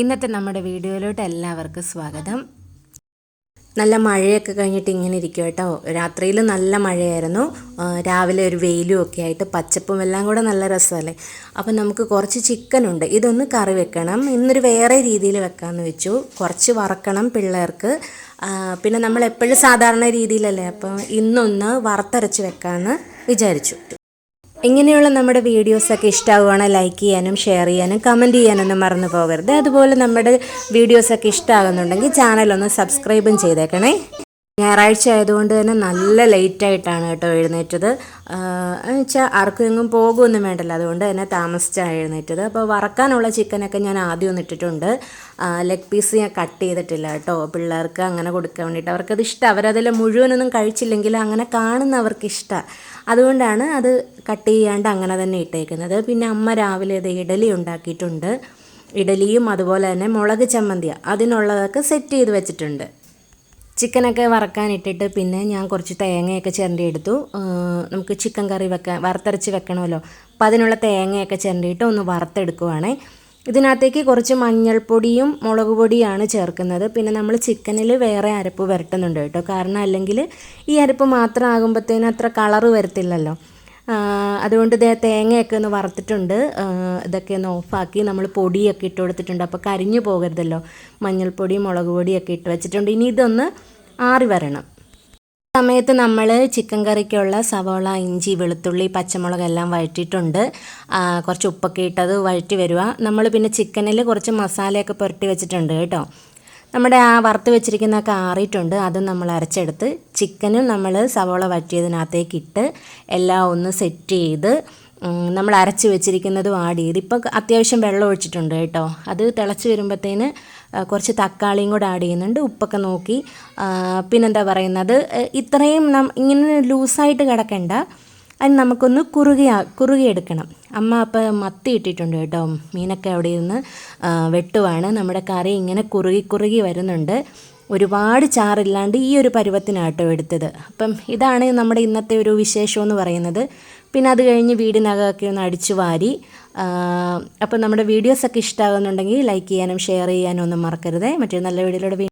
ഇന്നത്തെ നമ്മുടെ വീഡിയോയിലോട്ട് എല്ലാവർക്കും സ്വാഗതം. നല്ല മഴയൊക്കെ കഴിഞ്ഞിട്ട് ഇങ്ങനെ ഇരിക്കും കേട്ടോ. രാത്രിയിൽ നല്ല മഴയായിരുന്നു, രാവിലെ ഒരു വെയിലും ഒക്കെ ആയിട്ട് പച്ചപ്പും എല്ലാം കൂടെ നല്ല രസമല്ലേ. അപ്പം നമുക്ക് കുറച്ച് ചിക്കനുണ്ട്, ഇതൊന്ന് കറി വെക്കണം. ഇന്നൊരു വേറെ രീതിയിൽ വെക്കാമെന്ന് വെച്ചു. കുറച്ച് വറക്കണം പിള്ളേർക്ക്, പിന്നെ നമ്മൾ എപ്പോഴും സാധാരണ രീതിയിലല്ലേ, അപ്പം ഇന്നൊന്ന് വറുത്തരച്ച് വെക്കാമെന്ന് വിചാരിച്ചു. ഇങ്ങനെയുള്ള നമ്മുടെ വീഡിയോസൊക്കെ ഇഷ്ടമാവുകയാണെങ്കിൽ ലൈക്ക് ചെയ്യാനും ഷെയർ ചെയ്യാനും കമൻറ്റ് ചെയ്യാനൊന്നും മറന്നു പോകരുത്. അതുപോലെ നമ്മുടെ വീഡിയോസൊക്കെ ഇഷ്ടമാകുന്നുണ്ടെങ്കിൽ ചാനലൊന്ന് സബ്സ്ക്രൈബും ചെയ്തേക്കണേ. ഞായറാഴ്ച ആയതുകൊണ്ട് തന്നെ നല്ല ലെയ്റ്റായിട്ടാണ് കേട്ടോ എഴുന്നേറ്റത്. എന്നുവെച്ചാൽ ആർക്കും എങ്ങും പോകുമൊന്നും വേണ്ടല്ലോ, അതുകൊണ്ട് തന്നെ താമസിച്ചാണ് എഴുന്നേറ്റത്. അപ്പോൾ വറക്കാനുള്ള ചിക്കനൊക്കെ ഞാൻ ആദ്യം ഒന്ന് ഇട്ടിട്ടുണ്ട്. ലെഗ് പീസ് ഞാൻ കട്ട് ചെയ്തിട്ടില്ല കേട്ടോ, പിള്ളേർക്ക് അങ്ങനെ കൊടുക്കാൻ വേണ്ടിയിട്ട്. അവർക്കത് ഇഷ്ടം, അവരതിൽ മുഴുവനൊന്നും കഴിച്ചില്ലെങ്കിൽ അങ്ങനെ കാണുന്നവർക്ക് ഇഷ്ടമാണ്. അതുകൊണ്ടാണ് അത് കട്ട് ചെയ്യാണ്ട് അങ്ങനെ തന്നെ ഇട്ടേക്കുന്നത്. പിന്നെ അമ്മ രാവിലെ ഇത് ഇഡലി ഉണ്ടാക്കിയിട്ടുണ്ട്. ഇഡലിയും അതുപോലെ തന്നെ മുളക് ചമ്മന്തിയ, അതിനുള്ളതൊക്കെ സെറ്റ് ചെയ്ത് വെച്ചിട്ടുണ്ട്. ചിക്കനൊക്കെ വറക്കാനിട്ടിട്ട് പിന്നെ ഞാൻ കുറച്ച് തേങ്ങയൊക്കെ ചിരണ്ടിയെടുത്തു. നമുക്ക് ചിക്കൻ കറി വറുത്തരച്ച് വെക്കണമല്ലോ, അപ്പം അതിനുള്ള തേങ്ങയൊക്കെ ചിരണ്ടിയിട്ട് ഒന്ന് വറുത്തെടുക്കുവാണേ. ഇതിനകത്തേക്ക് കുറച്ച് മഞ്ഞൾപ്പൊടിയും മുളക് പൊടിയാണ് ചേർക്കുന്നത്. പിന്നെ നമ്മൾ ചിക്കനിൽ വേറെ അരപ്പ് വരട്ടുന്നുണ്ട് കേട്ടോ, കാരണം അല്ലെങ്കിൽ ഈ അരപ്പ് മാത്രം ആകുമ്പോഴത്തേനും അത്ര കളറ് വരത്തില്ലല്ലോ. അതുകൊണ്ട് തേങ്ങയൊക്കെ ഒന്ന് വറുത്തിട്ടുണ്ട്. ഇതൊക്കെ ഒന്ന് ഓഫാക്കി നമ്മൾ പൊടിയൊക്കെ ഇട്ട് കൊടുത്തിട്ടുണ്ട്, അപ്പോൾ കരിഞ്ഞു പോകരുതല്ലോ. മഞ്ഞൾപ്പൊടി മുളക് പൊടിയൊക്കെ ഇട്ട് വെച്ചിട്ടുണ്ട്. ഇനി ഇതൊന്ന് ആറി വരണം. സമയത്ത് നമ്മൾ ചിക്കൻ കറിക്കുള്ള സവോള, ഇഞ്ചി, വെളുത്തുള്ളി, പച്ചമുളക് എല്ലാം വഴറ്റിയിട്ടുണ്ട്. കുറച്ച് ഉപ്പൊക്കെ ഇട്ടത് വഴറ്റി വരിക. നമ്മൾ പിന്നെ ചിക്കനിൽ കുറച്ച് മസാലയൊക്കെ പുരട്ടി വെച്ചിട്ടുണ്ട് കേട്ടോ. നമ്മുടെ ആ വറുത്ത് വെച്ചിരിക്കുന്നതൊക്കെ ആറിയിട്ടുണ്ട്, അതും നമ്മൾ അരച്ചെടുത്ത് ചിക്കനും നമ്മൾ സവോള വഴറ്റിയതിനകത്തേക്ക് ഇട്ട് എല്ലാം ഒന്ന് സെറ്റ് ചെയ്ത് നമ്മൾ അരച്ച് വെച്ചിരിക്കുന്നതും ആഡ് ചെയ്ത് ഇപ്പോൾ അത്യാവശ്യം വെള്ളം ഒഴിച്ചിട്ടുണ്ട് കേട്ടോ. അത് തിളച്ച് വരുമ്പോഴത്തേന് കുറച്ച് തക്കാളിയും കൂടെ ആഡ് ചെയ്യുന്നുണ്ട്, ഉപ്പൊക്കെ നോക്കി. പിന്നെന്താ പറയുന്നത്, ഇത്രയും ഇങ്ങനെ ലൂസായിട്ട് കിടക്കണ്ട, അത് നമുക്കൊന്ന് കുറുകിയെടുക്കണം. അമ്മ അപ്പം മത്തി ഇട്ടിട്ടുണ്ട് കേട്ടോ, മീനൊക്കെ അവിടെ ഇരുന്ന് വെട്ടുവാണ്. നമ്മുടെ കറി ഇങ്ങനെ കുറുകി വരുന്നുണ്ട്, ഒരുപാട് ചാറില്ലാണ്ട് ഈ ഒരു പരുവത്തിനാട്ടോ എടുത്തത്. അപ്പം ഇതാണ് നമ്മുടെ ഇന്നത്തെ ഒരു വിശേഷം എന്ന് പറയുന്നത്. പിന്നെ അത് കഴിഞ്ഞ് വീടിനകമൊക്കെ ഒന്ന് അടിച്ചു വാരി. അപ്പം നമ്മുടെ വീഡിയോസൊക്കെ ഇഷ്ടമാകുന്നുണ്ടെങ്കിൽ ലൈക്ക് ചെയ്യാനും ഷെയർ ചെയ്യാനും ഒന്നും മറക്കരുത്. മറ്റൊരു നല്ല വീഡിയോയിലൂടെ